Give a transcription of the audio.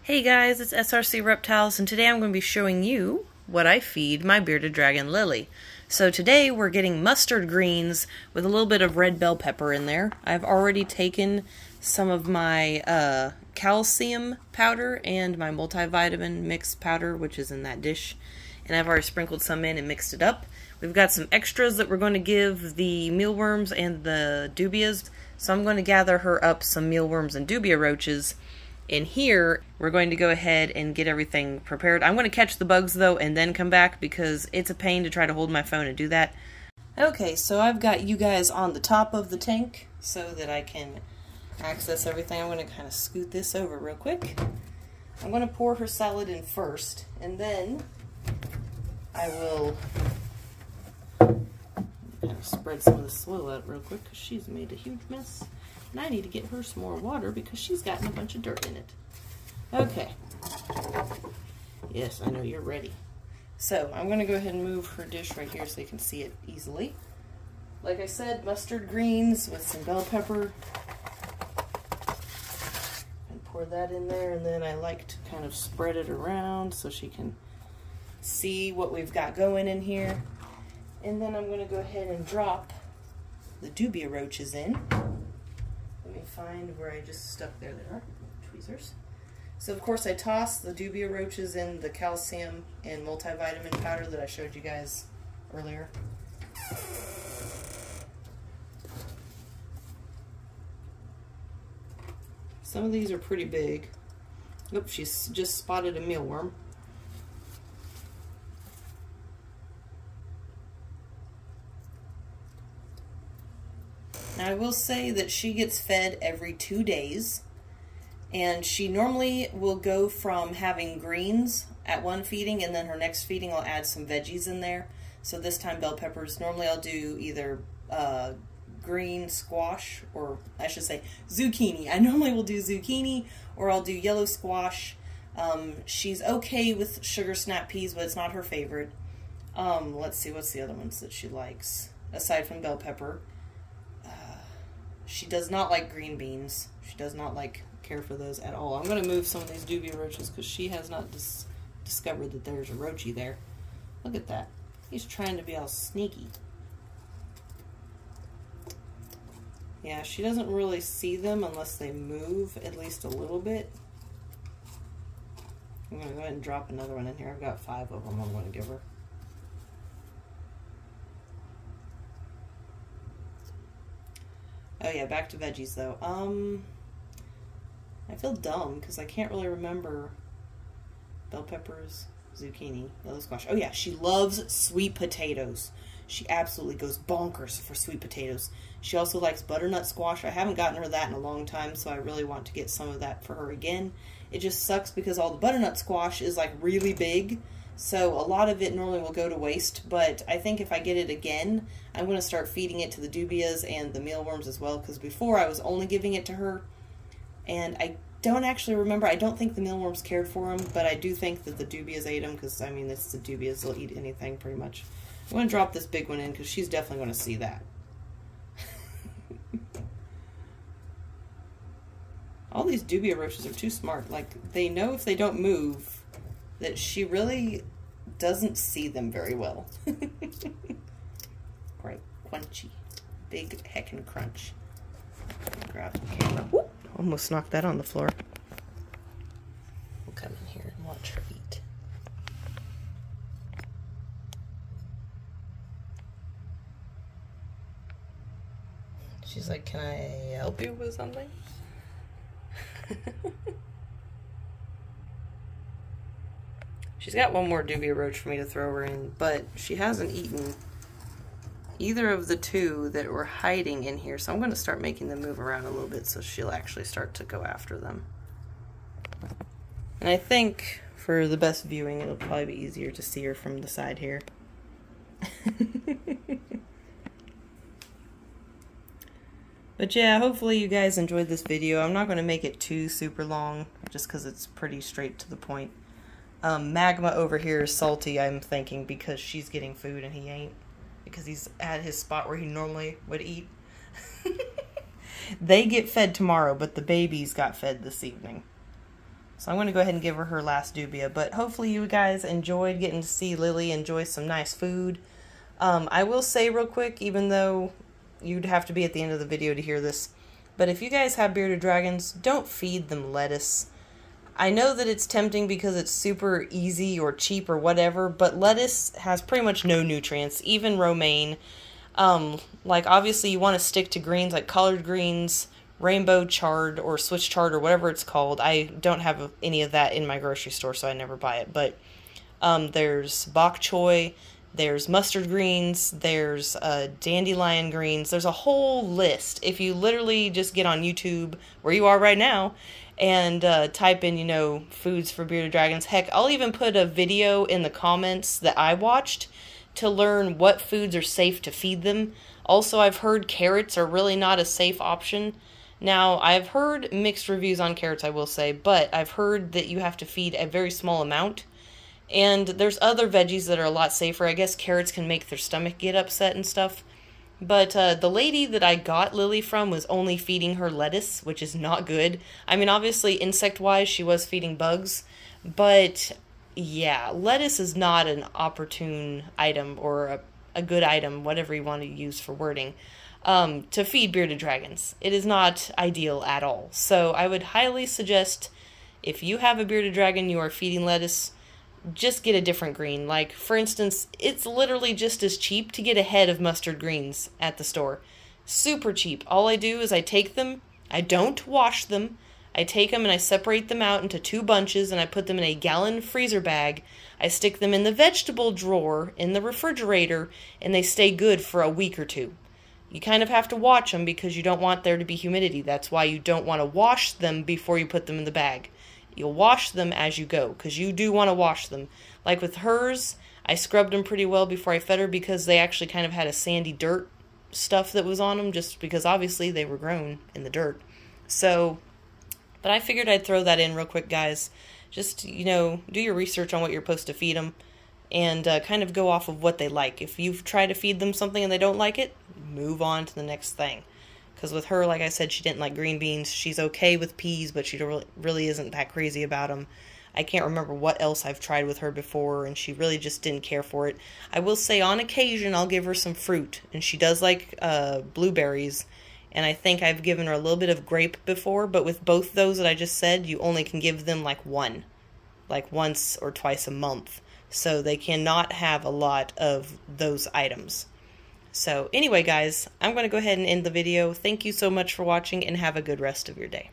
Hey guys, it's SRC Reptiles, and today I'm going to be showing you what I feed my bearded dragon Lily. So today we're getting mustard greens with a little bit of red bell pepper in there. I've already taken some of my calcium powder and my multivitamin mix powder, which is in that dish, and I've already sprinkled some in and mixed it up. We've got some extras that we're going to give the mealworms and the dubias, so I'm going to gather her up some mealworms and dubia roaches. In here, we're going to go ahead and get everything prepared. I'm going to catch the bugs, though, and then come back because it's a pain to try to hold my phone and do that. Okay, so I've got you guys on the top of the tank so that I can access everything. I'm going to kind of scoot this over real quick. I'm going to pour her salad in first, and then I will kind of spread some of the soil out real quick because she's made a huge mess. And I need to get her some more water because she's gotten a bunch of dirt in it. Okay. Yes, I know you're ready. So, I'm going to go ahead and move her dish right here so you can see it easily. Like I said, mustard greens with some bell pepper. And pour that in there, and then I like to kind of spread it around so she can see what we've got going in here. And then I'm going to go ahead and drop the dubia roaches in. Let me find where I just stuck there. There are tweezers. So of course I tossed the dubia roaches in the calcium and multivitamin powder that I showed you guys earlier. Some of these are pretty big. Oops, she's just spotted a mealworm. Now I will say that she gets fed every 2 days, and she normally will go from having greens at one feeding, and then her next feeding I'll add some veggies in there. So this time bell peppers. Normally I'll do either green squash, or I should say zucchini. I normally will do zucchini, or I'll do yellow squash. She's okay with sugar snap peas, but it's not her favorite. Let's see, what's the other ones that she likes aside from bell pepper? She does not like green beans. She does not care for those at all. I'm going to move some of these dubia roaches because she has not discovered that there's a roachy there. Look at that. He's trying to be all sneaky. Yeah, she doesn't really see them unless they move at least a little bit. I'm going to go ahead and drop another one in here. I've got 5 of them I'm going to give her. Oh yeah, back to veggies though. I feel dumb because I can't really remember bell peppers, zucchini, yellow squash. Oh yeah, she loves sweet potatoes. She absolutely goes bonkers for sweet potatoes. She also likes butternut squash. I haven't gotten her that in a long time, so I really want to get some of that for her again. It just sucks because all the butternut squash is like really big. So a lot of it normally will go to waste, but I think if I get it again, I'm going to start feeding it to the dubias and the mealworms as well, because before I was only giving it to her, and I don't actually remember, I don't think the mealworms cared for them, but I do think that the dubias ate them, because, I mean, it's the dubias, they'll eat anything pretty much. I'm going to drop this big one in, because she's definitely going to see that. All these dubia roaches are too smart. Like, they know if they don't move that she really doesn't see them very well. Right, crunchy. Big heckin' crunch. Grab the camera. Whoop, almost knocked that on the floor. We'll come in here and watch her eat. She's like, can I help you with something? She's got one more dubia roach for me to throw her in, but she hasn't eaten either of the 2 that were hiding in here, so I'm going to start making them move around a little bit so she'll actually start to go after them. And I think for the best viewing, it'll probably be easier to see her from the side here. But yeah, hopefully you guys enjoyed this video. I'm not going to make it too super long, just because it's pretty straight to the point. Magma over here is salty, I'm thinking, because she's getting food and he ain't. Because he's at his spot where he normally would eat. They get fed tomorrow, but the babies got fed this evening. So I'm going to go ahead and give her her last dubia. But hopefully you guys enjoyed getting to see Lily enjoy some nice food. I will say real quick, even though you'd have to be at the end of the video to hear this, but if you guys have bearded dragons, don't feed them lettuce. I know that it's tempting because it's super easy or cheap or whatever, but lettuce has pretty much no nutrients, even romaine. Like obviously you want to stick to greens like collard greens, rainbow chard or Swiss chard or whatever it's called. I don't have any of that in my grocery store, so I never buy it. But there's bok choy, there's mustard greens, there's dandelion greens. There's a whole list. If you literally just get on YouTube, where you are right now, and type in, you know, foods for bearded dragons. Heck, I'll even put a video in the comments that I watched to learn what foods are safe to feed them. Also, I've heard carrots are really not a safe option. Now, I've heard mixed reviews on carrots, I will say, but I've heard that you have to feed a very small amount. And there's other veggies that are a lot safer. I guess carrots can make their stomach get upset and stuff. But the lady that I got Lily from was only feeding her lettuce, which is not good. I mean, obviously, insect-wise, she was feeding bugs. But, yeah, lettuce is not an opportune item or a good item, whatever you want to use for wording, to feed bearded dragons. It is not ideal at all. So I would highly suggest, if you have a bearded dragon you are feeding lettuce, just get a different green. Like, for instance, it's literally just as cheap to get a head of mustard greens at the store. Super cheap. All I do is I take them, I don't wash them, I take them and I separate them out into 2 bunches and I put them in a gallon freezer bag. I stick them in the vegetable drawer in the refrigerator and they stay good for a week or 2. You kind of have to watch them because you don't want there to be humidity. That's why you don't want to wash them before you put them in the bag. You'll wash them as you go, because you do want to wash them. Like with hers, I scrubbed them pretty well before I fed her because they actually kind of had a sandy dirt stuff that was on them, just because obviously they were grown in the dirt. So, but I figured I'd throw that in real quick, guys. Just, you know, do your research on what you're supposed to feed them, and kind of go off of what they like. If you've tried to feed them something and they don't like it, move on to the next thing. Because with her, like I said, she didn't like green beans. She's okay with peas, but she really isn't that crazy about them. I can't remember what else I've tried with her before, and she really just didn't care for it. I will say on occasion I'll give her some fruit, and she does like blueberries, and I think I've given her a little bit of grape before, but with both those that I just said, you only can give them like one, like once or twice a month. So they cannot have a lot of those items. So anyway, guys, I'm going to go ahead and end the video. Thank you so much for watching, and have a good rest of your day.